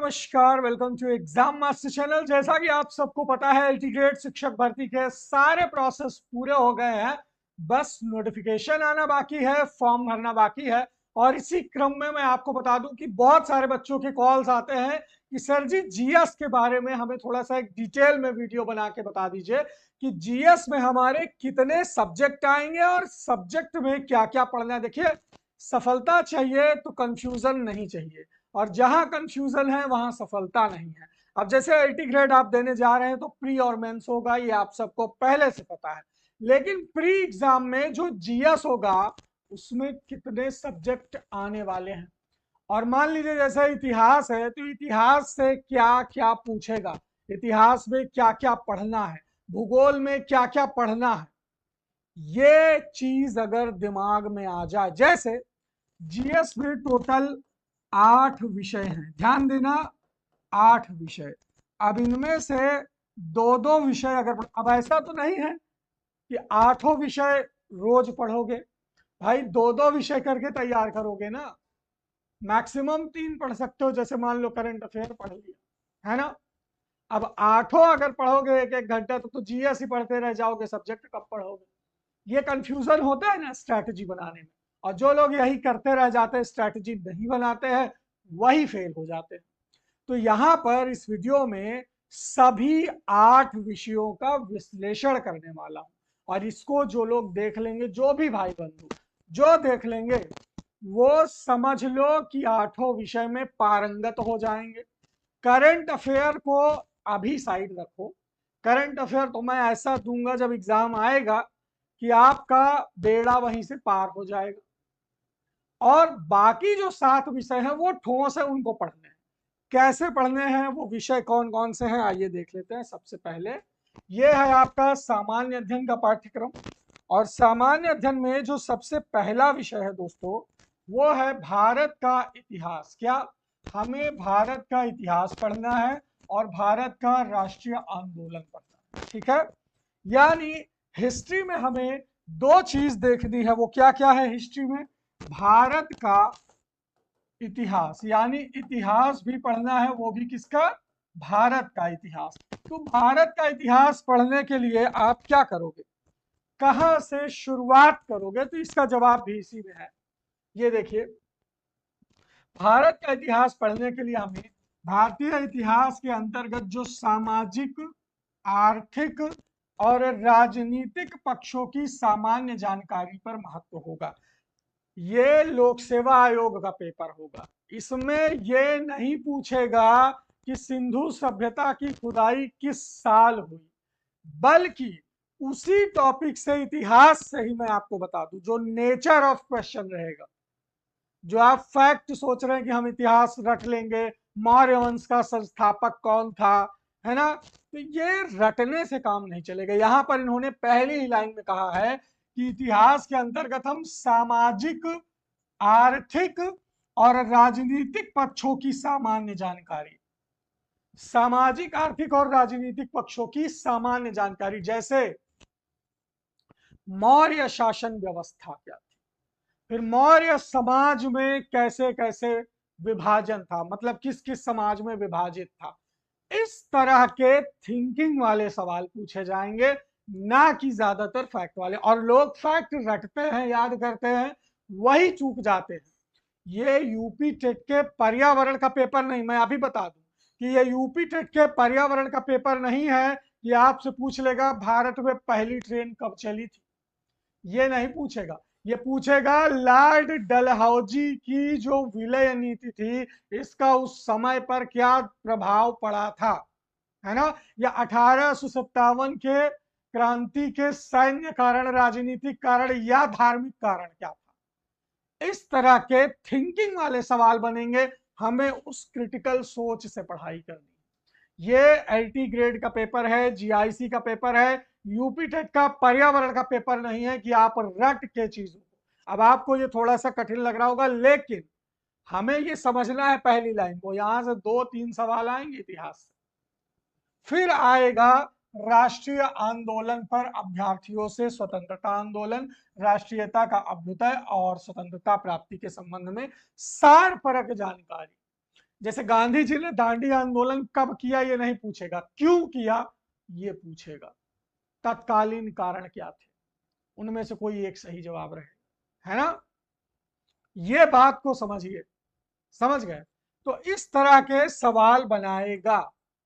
नमस्कार, welcome to exam master channel. जैसा कि आप सबको पता है, एलटी ग्रेड शिक्षक भर्ती के सारे प्रोसेस पूरे हो गए हैं। बस नोटिफिकेशन आना बाकी है, फॉर्म भरना बाकी है। और इसी क्रम में मैं आपको बता दूं कि बहुत सारे बच्चों के कॉल्स आते हैं कि सर जी जीएस के बारे में हमें थोड़ा सा एक डिटेल में वीडियो बना के बता दीजिए कि जीएस में हमारे कितने सब्जेक्ट आएंगे और सब्जेक्ट में क्या क्या पढ़ना है। देखिए, सफलता चाहिए तो कंफ्यूजन नहीं चाहिए, और जहां कंफ्यूजन है वहां सफलता नहीं है। अब जैसे एलटी ग्रेड आप देने जा रहे हैं तो प्री और मेंस होगा, ये आप सबको पहले से पता है। लेकिन प्री एग्जाम में जो जीएस होगा उसमें कितने सब्जेक्ट आने वाले हैं। और मान लीजिए जैसे इतिहास है तो इतिहास से क्या क्या पूछेगा, इतिहास में क्या क्या पढ़ना है, भूगोल में क्या क्या पढ़ना है। ये चीज अगर दिमाग में आ जाए, जैसे जीएस में टोटल 8 विषय हैं, ध्यान देना, 8 विषय। अब इनमें से दो दो विषय अगर, अब ऐसा तो नहीं है कि आठों विषय रोज पढ़ोगे, भाई दो दो विषय करके तैयार करोगे ना। मैक्सिमम 3 पढ़ सकते हो, जैसे मान लो करंट अफेयर पढ़ लिया, है ना। अब आठों अगर पढ़ोगे एक एक घंटा तो जीएस ही पढ़ते रह जाओगे, सब्जेक्ट कब पढ़ोगे। ये कंफ्यूजन होता है ना स्ट्रैटेजी बनाने में। और जो लोग यही करते रह जाते हैं, स्ट्रैटेजी नहीं बनाते हैं, वही फेल हो जाते हैं। तो यहां पर इस वीडियो में सभी 8 विषयों का विश्लेषण करने वाला हूं। और इसको जो लोग देख लेंगे, जो भी भाई बंधु जो देख लेंगे, वो समझ लो कि आठों विषय में पारंगत हो जाएंगे। करंट अफेयर को अभी साइड रखो, करंट अफेयर तो मैं ऐसा दूंगा जब एग्जाम आएगा कि आपका बेड़ा वहीं से पार हो जाएगा। और बाकी जो 7 विषय हैं वो ठोस है, उनको पढ़ने हैं। कैसे पढ़ने हैं, वो विषय कौन कौन से हैं, आइए देख लेते हैं। सबसे पहले ये है आपका सामान्य अध्ययन का पाठ्यक्रम। और सामान्य अध्ययन में जो सबसे पहला विषय है दोस्तों, वो है भारत का इतिहास। क्या हमें भारत का इतिहास पढ़ना है और भारत का राष्ट्रीय आंदोलन पढ़ना है, ठीक है। यानी हिस्ट्री में हमें दो चीज देखनी है। वो क्या क्या है हिस्ट्री में? भारत का इतिहास, यानी इतिहास भी पढ़ना है, वो भी किसका? भारत का इतिहास। तो भारत का इतिहास पढ़ने के लिए आप क्या करोगे, कहां से शुरुआत करोगे? तो इसका जवाब भी इसी में है। ये देखिए, भारत का इतिहास पढ़ने के लिए हमें भारतीय इतिहास के अंतर्गत जो सामाजिक, आर्थिक और राजनीतिक पक्षों की सामान्य जानकारी पर महत्व होगा। ये लोक सेवा आयोग का पेपर होगा। इसमें ये नहीं पूछेगा कि सिंधु सभ्यता की खुदाई किस साल हुई, बल्कि उसी टॉपिक से, इतिहास से ही मैं आपको बता दूं, जो नेचर ऑफ क्वेश्चन रहेगा। जो आप फैक्ट सोच रहे हैं कि हम इतिहास रट लेंगे, मौर्य वंश का संस्थापक कौन था, है ना, तो ये रटने से काम नहीं चलेगा। यहां पर इन्होंने पहली ही लाइन में कहा है कि इतिहास के अंतर्गत हम सामाजिक, आर्थिक और राजनीतिक पक्षों की सामान्य जानकारी, सामाजिक, आर्थिक और राजनीतिक पक्षों की सामान्य जानकारी, जैसे मौर्य शासन व्यवस्था क्या थी, फिर मौर्य समाज में कैसे कैसे विभाजन था, मतलब किस किस समाज में विभाजित था। इस तरह के थिंकिंग वाले सवाल पूछे जाएंगे, ना कि ज्यादातर फैक्ट वाले। और लोग फैक्ट रटते हैं, याद करते हैं, वही चूक जाते हैं। ये यूपी टेट के पर्यावरण का पेपर नहीं, मैं अभी बता दूं कि ये यूपी टेट के पर्यावरण का पेपर नहीं है कि आपसे पूछ लेगा भारत में पहली ट्रेन कब चली थी। ये नहीं पूछेगा। ये पूछेगा लॉर्ड डलहौजी की जो विलय नीति थी, इसका उस समय पर क्या प्रभाव पड़ा था, है ना। या 1857 के क्रांति के सैन्य कारण, राजनीतिक कारण या धार्मिक कारण क्या था। इस तरह के थिंकिंग वाले सवाल बनेंगे। हमें उस क्रिटिकल सोच से पढ़ाई करनी। ये एलटी ग्रेड का पेपर है, जीआईसी का पेपर है, यूपी टेट का पर्यावरण का पेपर नहीं है कि आप रट के चीजों को। अब आपको ये थोड़ा सा कठिन लग रहा होगा, लेकिन हमें ये समझना है पहली लाइन को। यहां से 2-3 सवाल आएंगे इतिहास से, फिर आएगा राष्ट्रीय आंदोलन पर अभ्यर्थियों से स्वतंत्रता आंदोलन, राष्ट्रीयता का अभ्युदय और स्वतंत्रता प्राप्ति के संबंध में सार परक जानकारी। जैसे गांधी जी ने दांडी आंदोलन कब किया ये नहीं पूछेगा, क्यों किया ये पूछेगा, तत्कालीन कारण क्या थे, उनमें से कोई एक सही जवाब रहे, है ना। ये बात को समझिए, समझ गए। तो इस तरह के सवाल बनाएगा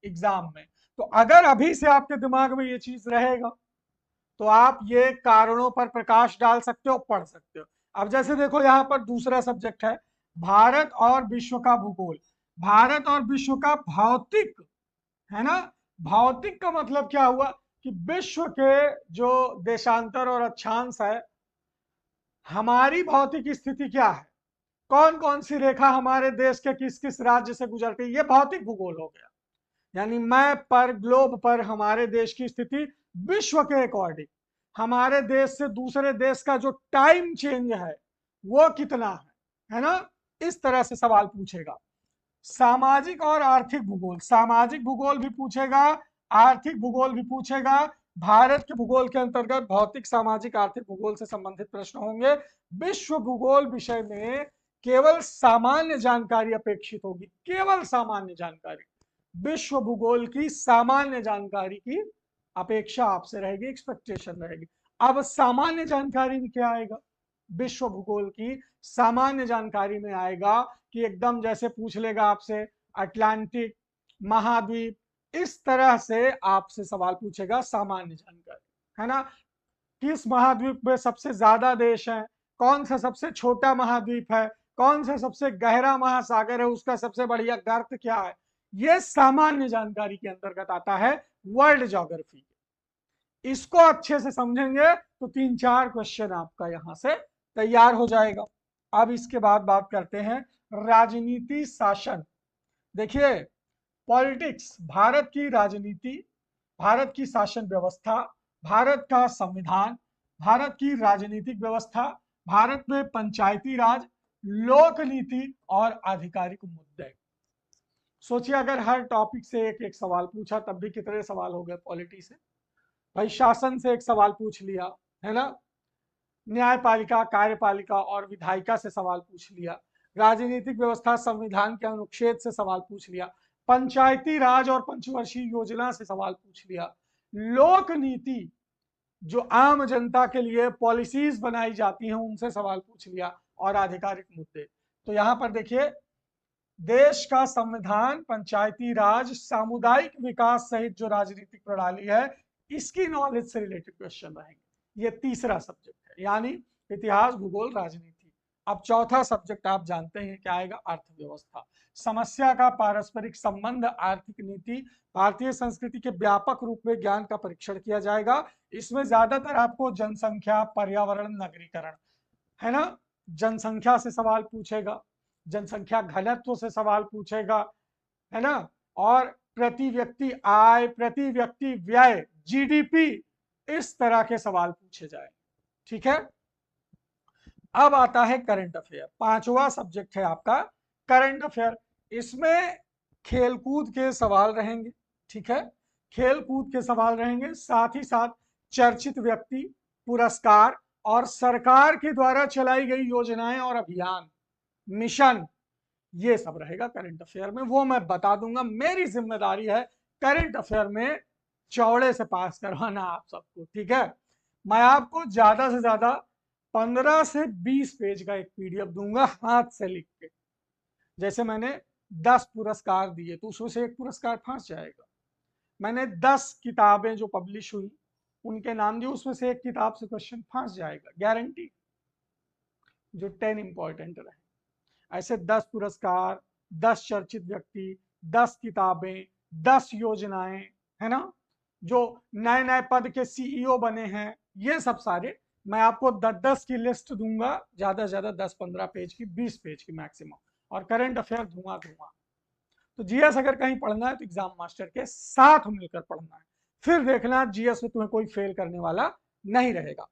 एग्जाम में। तो अगर अभी से आपके दिमाग में ये चीज रहेगा तो आप ये कारणों पर प्रकाश डाल सकते हो, पढ़ सकते हो। अब जैसे देखो यहाँ पर दूसरा सब्जेक्ट है भारत और विश्व का भूगोल। भारत और विश्व का भौतिक, है ना। भौतिक का मतलब क्या हुआ कि विश्व के जो देशांतर और अक्षांश है, हमारी भौतिक स्थिति क्या है, कौन कौन सी रेखा हमारे देश के किस किस राज्य से गुजरती है, ये भौतिक भूगोल हो गया। यानी मैप पर, ग्लोब पर हमारे देश की स्थिति विश्व के अकॉर्डिंग, हमारे देश से दूसरे देश का जो टाइम चेंज है वो कितना है ना। इस तरह से सवाल पूछेगा। सामाजिक और आर्थिक भूगोल, सामाजिक भूगोल भी पूछेगा, आर्थिक भूगोल भी पूछेगा। भारत के भूगोल के अंतर्गत भौतिक, सामाजिक, आर्थिक भूगोल से संबंधित प्रश्न होंगे। विश्व भूगोल विषय में केवल सामान्य जानकारी अपेक्षित होगी, केवल सामान्य जानकारी, विश्व भूगोल की सामान्य जानकारी की अपेक्षा आपसे रहेगी, एक्सपेक्टेशन रहेगी। अब सामान्य जानकारी में क्या आएगा, विश्व भूगोल की सामान्य जानकारी में आएगा कि एकदम जैसे पूछ लेगा आपसे अटलांटिक महाद्वीप, इस तरह से आपसे सवाल पूछेगा सामान्य जानकारी, है ना। किस महाद्वीप में सबसे ज्यादा देश है, कौन सा सबसे छोटा महाद्वीप है, कौन सा सबसे गहरा महासागर है, उसका सबसे बढ़िया गर्त क्या है, यह सामान्य जानकारी के अंतर्गत आता है वर्ल्ड ज्योग्राफी। इसको अच्छे से समझेंगे तो 3-4 क्वेश्चन आपका यहां से तैयार हो जाएगा। अब इसके बाद बात करते हैं राजनीति शासन। देखिए पॉलिटिक्स, भारत की राजनीति, भारत की शासन व्यवस्था, भारत का संविधान, भारत की राजनीतिक व्यवस्था, भारत में पंचायती राज, लोक नीति और आधिकारिक मुद्दे। सोचिए अगर हर टॉपिक से एक एक सवाल पूछा तब भी कितने सवाल हो गए पॉलिटी से। भाई शासन से एक सवाल पूछ लिया, है ना, न्यायपालिका, कार्यपालिका और विधायिका से सवाल पूछ लिया, राजनीतिक व्यवस्था, संविधान के अनुच्छेद से सवाल पूछ लिया, पंचायती राज और पंचवर्षीय योजना से सवाल पूछ लिया, लोक नीति जो आम जनता के लिए पॉलिसीज बनाई जाती हैं उनसे सवाल पूछ लिया, और आधिकारिक मुद्दे। तो यहां पर देखिए देश का संविधान, पंचायती राज, सामुदायिक विकास सहित जो राजनीतिक प्रणाली है, इसकी नॉलेज से रिलेटेड क्वेश्चन रहेंगे। ये तीसरा सब्जेक्ट है, यानी इतिहास, भूगोल, राजनीति। अब चौथा सब्जेक्ट आप जानते हैं क्या आएगा, अर्थव्यवस्था। समस्या का पारस्परिक संबंध, आर्थिक नीति, भारतीय संस्कृति के व्यापक रूप में ज्ञान का परीक्षण किया जाएगा। इसमें ज्यादातर आपको जनसंख्या, पर्यावरण, नगरीकरण, है ना, जनसंख्या से सवाल पूछेगा, जनसंख्या घनत्व से सवाल पूछेगा, है ना, और प्रति व्यक्ति आय, प्रति व्यक्ति व्यय, जीडीपी, इस तरह के सवाल पूछे जाए। ठीक है। अब आता है करंट अफेयर, पांचवा सब्जेक्ट है आपका करंट अफेयर। इसमें खेलकूद के सवाल रहेंगे, ठीक है, खेलकूद के सवाल रहेंगे, साथ ही साथ चर्चित व्यक्ति, पुरस्कार और सरकार के द्वारा चलाई गई योजनाएं और अभियान, मिशन, ये सब रहेगा करंट अफेयर में। वो मैं बता दूंगा, मेरी जिम्मेदारी है करंट अफेयर में चौड़े से पास करवाना आप सबको। ठीक है, मैं आपको ज्यादा से ज्यादा 15 से 20 पेज का एक पीडीएफ दूंगा हाथ से लिख के। जैसे मैंने 10 पुरस्कार दिए तो उसमें से एक पुरस्कार फंस जाएगा। मैंने 10 किताबें जो पब्लिश हुई उनके नाम दिए, उसमें से एक किताब से क्वेश्चन फंस जाएगा, गारंटी, जो 10 इंपॉर्टेंट रहे। ऐसे 10 पुरस्कार, 10 चर्चित व्यक्ति, 10 किताबें, 10 योजनाएं, है ना, जो नए नए पद के सीईओ बने हैं, ये सब सारे मैं आपको 10-10 की लिस्ट दूंगा, ज्यादा से ज्यादा 10-15 पेज की, 20 पेज की मैक्सिमम, और करंट अफेयर धुआं धुआं। तो जीएस अगर कहीं पढ़ना है तो एग्जाम मास्टर के साथ मिलकर पढ़ना है, फिर देखना जीएस में तुम्हें कोई फेल करने वाला नहीं रहेगा।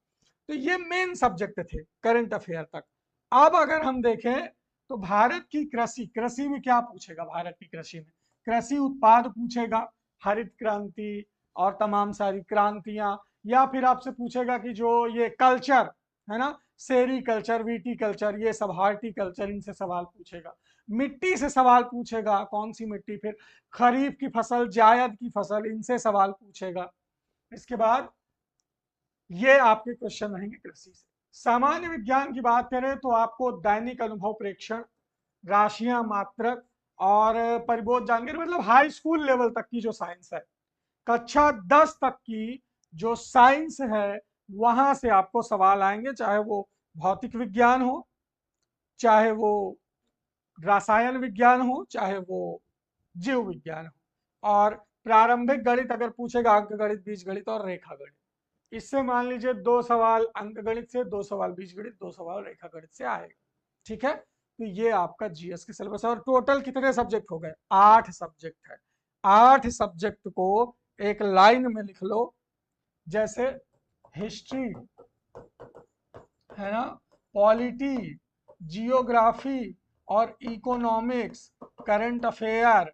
तो ये मेन सब्जेक्ट थे करंट अफेयर तक। अब अगर हम देखें तो भारत की कृषि, कृषि में क्या पूछेगा, भारत की कृषि में कृषि उत्पाद पूछेगा, हरित क्रांति और तमाम सारी क्रांतियां, या फिर आपसे पूछेगा कि जो ये कल्चर है ना, सेरी कल्चर, वीटी कल्चर, ये सब हार्टिकल्चर, इनसे सवाल पूछेगा। मिट्टी से सवाल पूछेगा, कौन सी मिट्टी, फिर खरीफ की फसल, जायद की फसल, इनसे सवाल पूछेगा। इसके बाद ये आपके क्वेश्चन रहेंगे कृषि से। सामान्य विज्ञान की बात करें तो आपको दैनिक अनुभव प्रेक्षण, राशियां, मात्रक और परिबोध जानकारी, मतलब हाई स्कूल लेवल तक की जो साइंस है, कक्षा 10 तक की जो साइंस है वहां से आपको सवाल आएंगे, चाहे वो भौतिक विज्ञान हो, चाहे वो रसायन विज्ञान हो, चाहे वो जीव विज्ञान हो। और प्रारंभिक गणित अगर पूछेगा, अंक गणित, बीज गणित और रेखा गणित, इससे मान लीजिए 2 सवाल अंक गणित से, 2 सवाल बीज गणित, 2 सवाल रेखा गणित से आएगा। ठीक है, तो ये आपका जीएस के सिलेबस है। और टोटल कितने सब्जेक्ट हो गए? 8 सब्जेक्ट है। 8 सब्जेक्ट को एक लाइन में लिख लो, जैसे हिस्ट्री है ना, पॉलिटी, जियोग्राफी और इकोनॉमिक्स, करंट अफेयर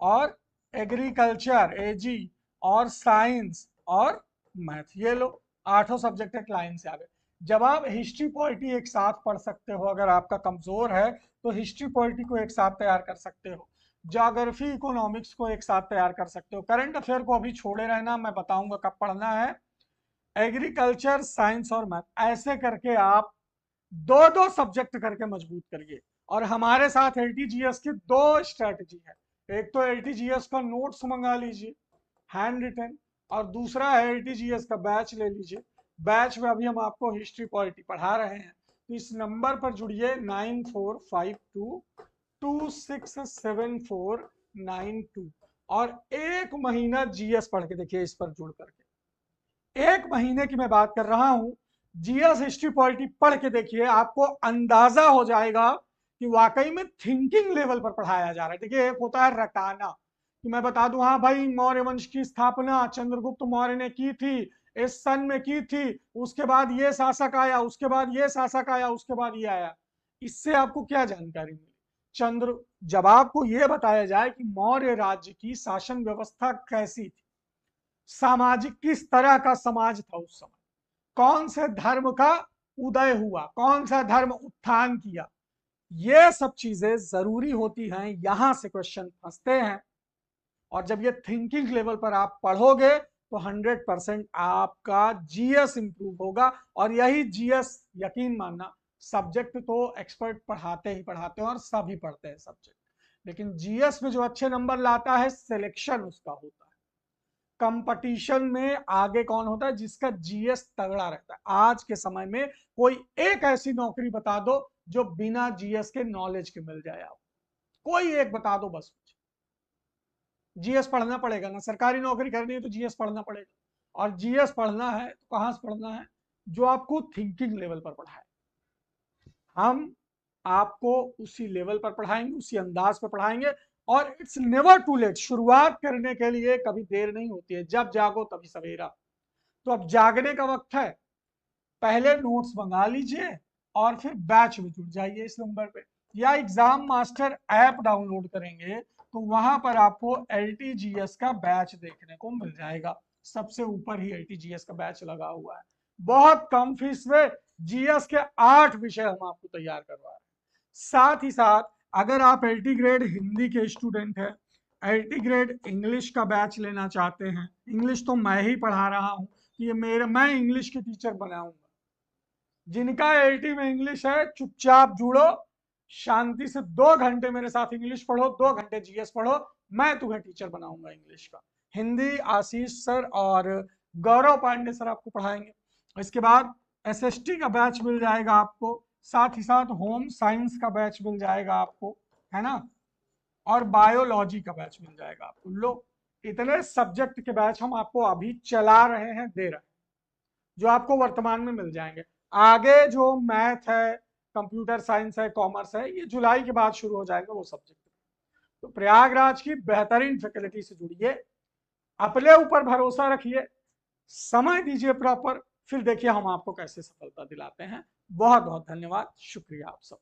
और एग्रीकल्चर एजी, और साइंस और मैथ, ये लो 8 सब्जेक्ट एक लाइन से आ गए। जब आप हिस्ट्री पॉलिटी एक साथ पढ़ सकते हो, अगर आपका कमजोर है तो हिस्ट्री पॉलिटी को एक साथ तैयार कर सकते हो, ज्योग्राफी इकोनॉमिक्स को एक साथ तैयार कर सकते हो, करंट अफेयर को अभी छोड़े रहना, मैं बताऊंगा कब पढ़ना है, एग्रीकल्चर, साइंस और मैथ, ऐसे करके आप 2-2 सब्जेक्ट करके मजबूत करिए। और हमारे साथ एलटीजीएस की 2 स्ट्रेटजी है, एक तो एलटीजीएस का नोट्स मंगा लीजिए हैंड रिटन, और दूसरा है एलटीजीएस का बैच ले लीजिए। बैच में अभी हम आपको हिस्ट्री पॉलिटी पढ़ा रहे हैं, तो इस नंबर पर जुड़िए 9452267492, और 1 महीना जीएस पढ़ के देखिए, इस पर जुड़ करके 1 महीने की मैं बात कर रहा हूं, जीएस हिस्ट्री पॉलिटी पढ़ के देखिए, आपको अंदाजा हो जाएगा कि वाकई में थिंकिंग लेवल पर पढ़ाया जा रहा है। देखिए, एक होता है रटाना, कि मैं बता दूं, हाँ भाई मौर्य वंश की स्थापना चंद्रगुप्त मौर्य ने की थी, इस सन में की थी, उसके बाद ये शासक आया, उसके बाद ये शासक आया, उसके बाद ये आया। इससे आपको क्या जानकारी मिली? जब आपको यह बताया जाए कि मौर्य राज्य की शासन व्यवस्था कैसी थी, सामाजिक किस तरह का समाज था उस समय, कौन से धर्म का उदय हुआ, कौन सा धर्म उत्थान किया, ये सब चीजें जरूरी होती हैं, यहां से क्वेश्चन फंसते हैं। और जब ये थिंकिंग लेवल पर आप पढ़ोगे तो 100% आपका जीएस इंप्रूव होगा। और यही जीएस, यकीन मानना, सब्जेक्ट तो एक्सपर्ट पढ़ाते ही पढ़ाते हैं और सभी पढ़ते हैं सब्जेक्ट, लेकिन जीएस में जो अच्छे नंबर लाता है सिलेक्शन उसका होता है। कंपटीशन में आगे कौन होता है? जिसका जीएस तगड़ा रहता है। आज के समय में कोई एक ऐसी नौकरी बता दो जो बिना जीएस के नॉलेज के मिल जाए, आप कोई एक बता दो बस। जीएस पढ़ना पड़ेगा ना, सरकारी नौकरी करनी है तो जीएस पढ़ना पड़ेगा। और जीएस पढ़ना है तो कहां से पढ़ना है? जो आपको थिंकिंग लेवल पर पढ़ाए, हम आपको उसी लेवल पर पढ़ाएंगे, उसी अंदाज पर पढ़ाएंगे। और इट्स नेवर टू लेट, शुरुआत करने के लिए कभी देर नहीं होती है, जब जागो तभी सवेरा। तो अब जागने का वक्त है, पहले नोट्स मंगा लीजिए और फिर बैच में जुड़ जाइए इस नंबर पे, या एग्जाम मास्टर ऐप डाउनलोड करेंगे तो वहां पर आपको एलटीजीएस का बैच देखने को मिल जाएगा। सबसे ऊपर ही एलटीजीएस का बैच लगा हुआ है, बहुत कम फीस में जीएस के 8 विषय हम आपको तैयार करवा रहे हैं। साथ ही साथ अगर आप एलटी ग्रेड हिंदी के स्टूडेंट हैं, एलटी ग्रेड इंग्लिश का बैच लेना चाहते हैं, इंग्लिश तो मैं ही पढ़ा रहा हूं, ये मैं इंग्लिश के टीचर बनाऊंगा। जिनका एलटी में इंग्लिश है चुपचाप जुड़ो, शांति से 2 घंटे मेरे साथ इंग्लिश पढ़ो, 2 घंटे जीएस पढ़ो, मैं तुम्हें टीचर बनाऊंगा इंग्लिश का। हिंदी आशीष सर और गौरव पांडे सर आपको पढ़ाएंगे। इसके बाद एसएसटी का बैच मिल जाएगा आपको, साथ ही साथ होम साइंस का बैच मिल जाएगा आपको, है ना, और बायोलॉजी का बैच मिल जाएगा आपको। लो, इतने सब्जेक्ट के बैच हम आपको अभी चला रहे हैं, दे रहे हैं, जो आपको वर्तमान में मिल जाएंगे। आगे जो मैथ है, कंप्यूटर साइंस है, कॉमर्स है, ये जुलाई के बाद शुरू हो जाएगा वो सब्जेक्ट। तो प्रयागराज की बेहतरीन फैकल्टी से जुड़िए, अपने ऊपर भरोसा रखिए, समय दीजिए प्रॉपर, फिर देखिए हम आपको कैसे सफलता दिलाते हैं। बहुत बहुत धन्यवाद, शुक्रिया आप सब।